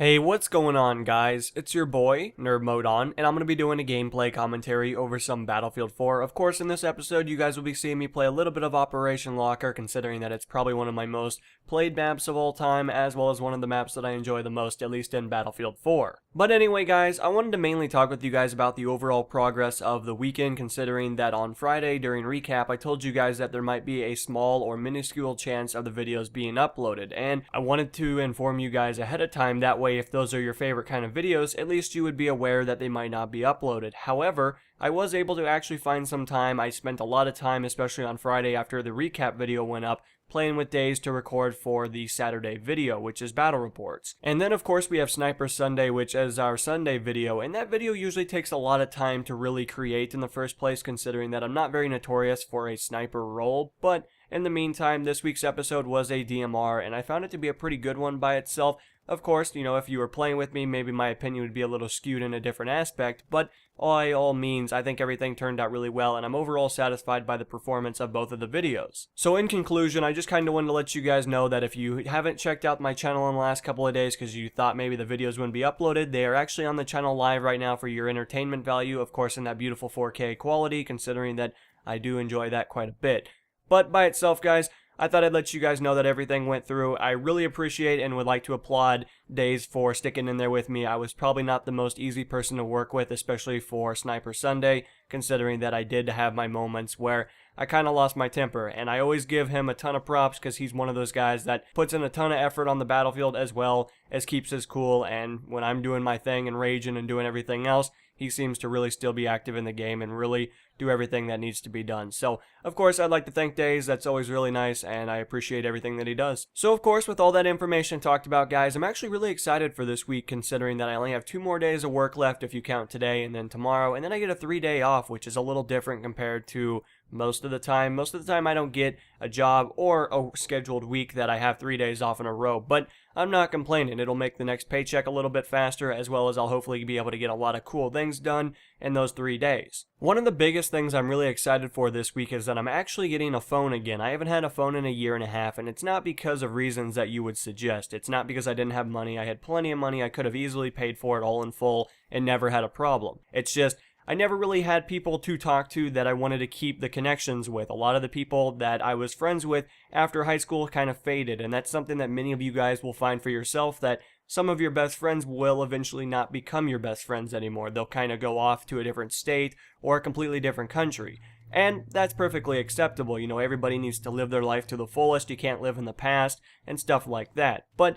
Hey, what's going on, guys? It's your boy, Nerd Mode On, and I'm going to be doing a gameplay commentary over some Battlefield 4. Of course, in this episode, you guys will be seeing me play a little bit of Operation Locker, considering that it's probably one of my most played maps of all time, as well as one of the maps that I enjoy the most, at least in Battlefield 4. But anyway, guys, I wanted to mainly talk with you guys about the overall progress of the weekend, considering that on Friday, during recap, I told you guys that there might be a small or minuscule chance of the videos being uploaded, and I wanted to inform you guys ahead of time, that way if those are your favorite kind of videos, at least you would be aware that they might not be uploaded. However, I was able to actually find some time. I spent a lot of time, especially on Friday after the recap video went up, playing with days to record for the Saturday video, which is battle reports. And then of course we have Sniper Sunday, which is our Sunday video, and that video usually takes a lot of time to really create in the first place, considering that I'm not very notorious for a sniper role. But in the meantime, this week's episode was a DMR, and I found it to be a pretty good one by itself. Of course, you know, if you were playing with me, maybe my opinion would be a little skewed in a different aspect, but by all means, I think everything turned out really well, and I'm overall satisfied by the performance of both of the videos. So in conclusion, I just kind of wanted to let you guys know that if you haven't checked out my channel in the last couple of days because you thought maybe the videos wouldn't be uploaded, they are actually on the channel live right now for your entertainment value, of course in that beautiful 4K quality, considering that I do enjoy that quite a bit. But by itself, guys, I thought I'd let you guys know that everything went through. I really appreciate and would like to applaud Days for sticking in there with me. I was probably not the most easy person to work with, especially for Sniper Sunday, considering that I did have my moments where I kind of lost my temper, and I always give him a ton of props because he's one of those guys that puts in a ton of effort on the battlefield as well as keeps his cool, and when I'm doing my thing and raging and doing everything else, he seems to really still be active in the game and really do everything that needs to be done. So, of course, I'd like to thank Days. That's always really nice, and I appreciate everything that he does. So, of course, with all that information talked about, guys, I'm actually really excited for this week, considering that I only have 2 more days of work left if you count today and then tomorrow, and then I get a 3-day off, which is a little different compared to most of the time. Most of the time I don't get a job or a scheduled week that I have 3 days off in a row, but I'm not complaining. It'll make the next paycheck a little bit faster, as well as I'll hopefully be able to get a lot of cool things done in those 3 days. One of the biggest things I'm really excited for this week is that I'm actually getting a phone again. I haven't had a phone in a year and a half, and it's not because of reasons that you would suggest. It's not because I didn't have money. I had plenty of money. I could have easily paid for it all in full and never had a problem. It's just I never really had people to talk to that I wanted to keep the connections with. A lot of the people that I was friends with after high school kind of faded, and that's something that many of you guys will find for yourself, that some of your best friends will eventually not become your best friends anymore. They'll kind of go off to a different state or a completely different country. And that's perfectly acceptable. You know, everybody needs to live their life to the fullest. You can't live in the past and stuff like that. But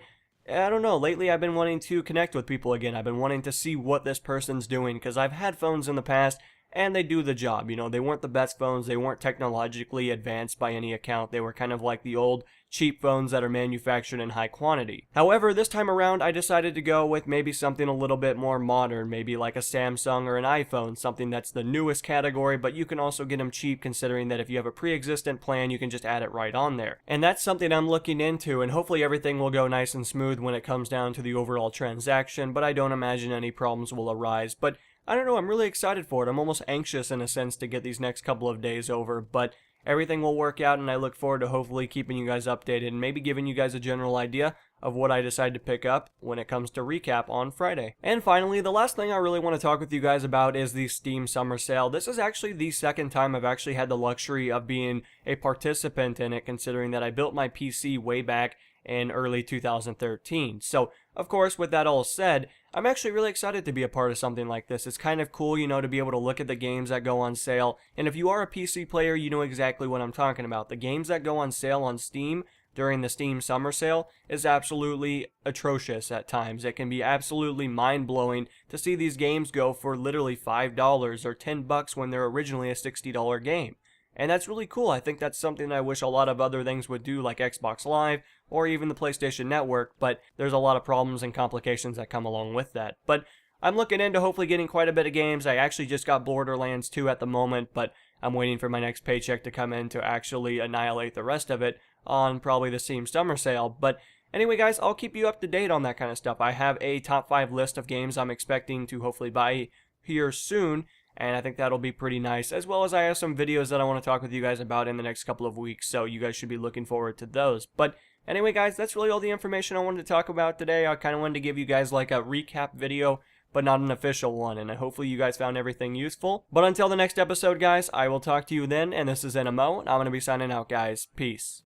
I don't know, lately I've been wanting to connect with people again. I've been wanting to see what this person's doing, because I've had phones in the past and they do the job. You know, they weren't the best phones, they weren't technologically advanced by any account. They were kind of like the old cheap phones that are manufactured in high quantity. However, this time around I decided to go with maybe something a little bit more modern, maybe like a Samsung or an iPhone, something that's the newest category, but you can also get them cheap, considering that if you have a pre-existent plan, you can just add it right on there. And that's something I'm looking into, and hopefully everything will go nice and smooth when it comes down to the overall transaction, but I don't imagine any problems will arise. But I don't know, I'm really excited for it. I'm almost anxious in a sense to get these next couple of days over, but everything will work out, and I look forward to hopefully keeping you guys updated and maybe giving you guys a general idea of what I decide to pick up when it comes to recap on Friday. And finally, the last thing I really want to talk with you guys about is the Steam Summer Sale. This is actually the second time I've actually had the luxury of being a participant in it, considering that I built my PC way back in early 2013. So, of course, with that all said, I'm actually really excited to be a part of something like this. It's kind of cool, you know, to be able to look at the games that go on sale. And if you are a PC player, you know exactly what I'm talking about. The games that go on sale on Steam during the Steam Summer Sale is absolutely atrocious at times. It can be absolutely mind-blowing to see these games go for literally $5 or $10 when they're originally a $60 game. And that's really cool. I think that's something I wish a lot of other things would do, like Xbox Live or even the PlayStation Network, but there's a lot of problems and complications that come along with that. But I'm looking into hopefully getting quite a bit of games. I actually just got Borderlands 2 at the moment, but I'm waiting for my next paycheck to come in to actually annihilate the rest of it on probably the Steam Summer Sale. But anyway, guys, I'll keep you up to date on that kind of stuff. I have a top 5 list of games I'm expecting to hopefully buy here soon, and I think that'll be pretty nice, as well as I have some videos that I want to talk with you guys about in the next couple of weeks, so you guys should be looking forward to those. But anyway, guys, that's really all the information I wanted to talk about today. I kind of wanted to give you guys like a recap video, but not an official one, and hopefully you guys found everything useful. But until the next episode, guys, I will talk to you then, and this is NMO, and I'm going to be signing out, guys. Peace.